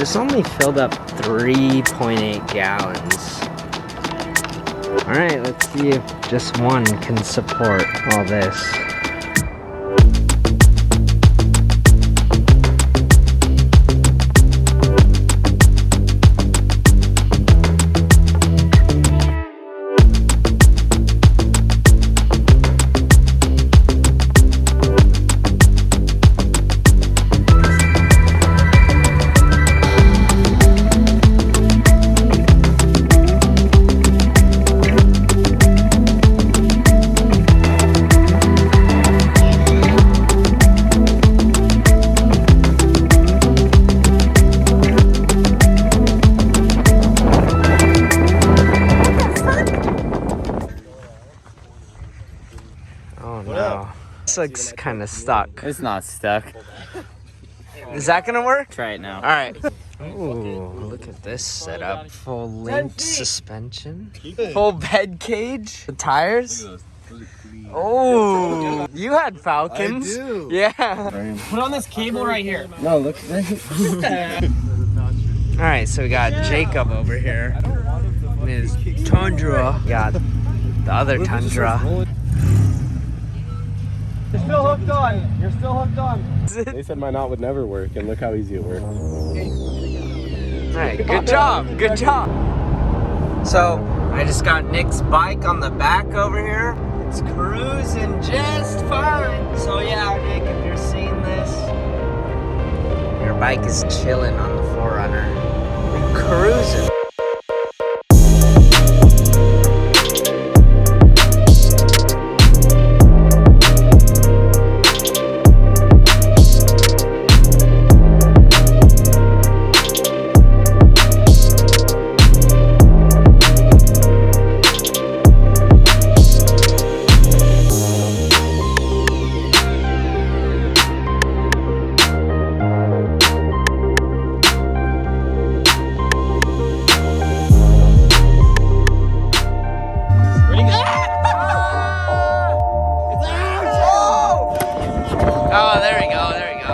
this only filled up 3.8 gallons. Alright, let's see if just one can support all this. This looks kind of stuck. It's not stuck. Is that gonna work? Try it now. All right. Ooh, look at this setup. Full linked suspension. Full bed cage. The tires. Oh, you had Falcons. I do. Yeah. Put on this cable right here. No, look. All right, so we got Jacob over here. His Tundra. Got the other Tundra. You're still hooked on. You're still hooked on. They said my knot would never work, and look how easy it worked. Alright, good job, good job. So, I just got Nick's bike on the back over here. It's cruising just fine. So yeah, Nick, if you're seeing this, your bike is chilling on the 4runner. We're cruising. Oh, there we go, there we go.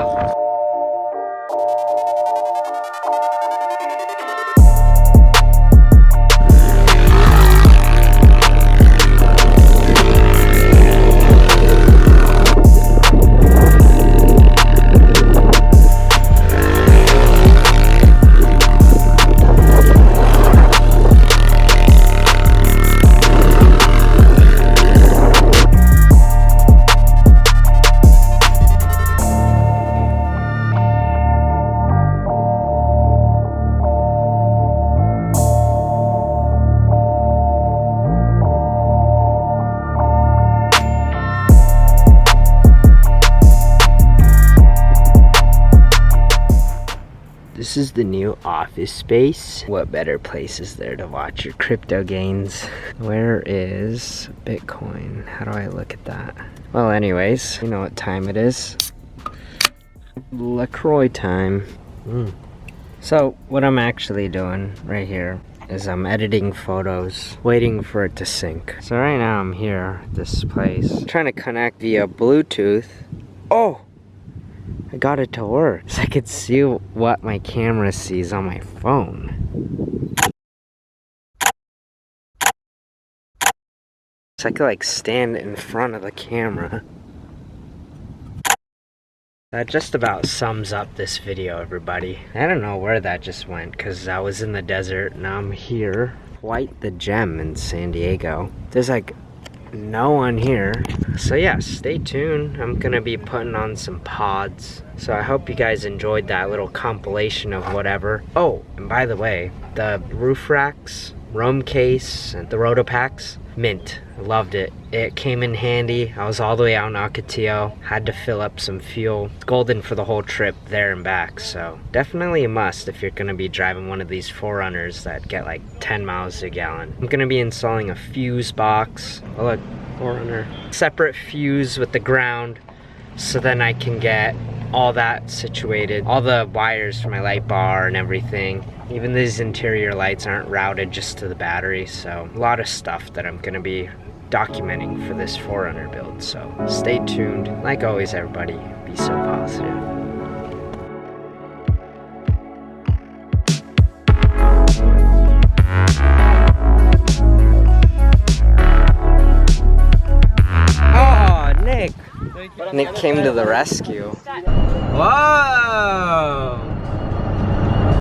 This is the new office space. What better place is there to watch your crypto gains? Where is Bitcoin? How do I look at that? Well, anyways, you know what time it is. LaCroix time. So what I'm actually doing right here is I'm editing photos, waiting for it to sync. So right now I'm here at this place, I'm trying to connect via Bluetooth. Oh! I got it to work, so I could see what my camera sees on my phone. So I could like stand in front of the camera. That just about sums up this video, everybody. I don't know where that just went, because I was in the desert, now I'm here. Quite the gem in San Diego. There's like no one here. So yeah, stay tuned. I'm gonna be putting on some pods. So I hope you guys enjoyed that little compilation of whatever. Oh, and by the way, the roof racks, Roam case, and the Rotopacks, mint. I loved it. It came in handy. I was all the way out in Ocotillo. Had to fill up some fuel. It's golden for the whole trip there and back. So definitely a must if you're gonna be driving one of these 4runners that get like 10 miles a gallon. I'm gonna be installing a fuse box. Oh look, 4runner. Separate fuse with the ground, so then I can get all that situated. All the wires for my light bar and everything. Even these interior lights aren't routed just to the battery, so a lot of stuff that I'm gonna be documenting for this 4runner build. So stay tuned. Like always, everybody, be so positive. Nick came to the rescue. Whoa!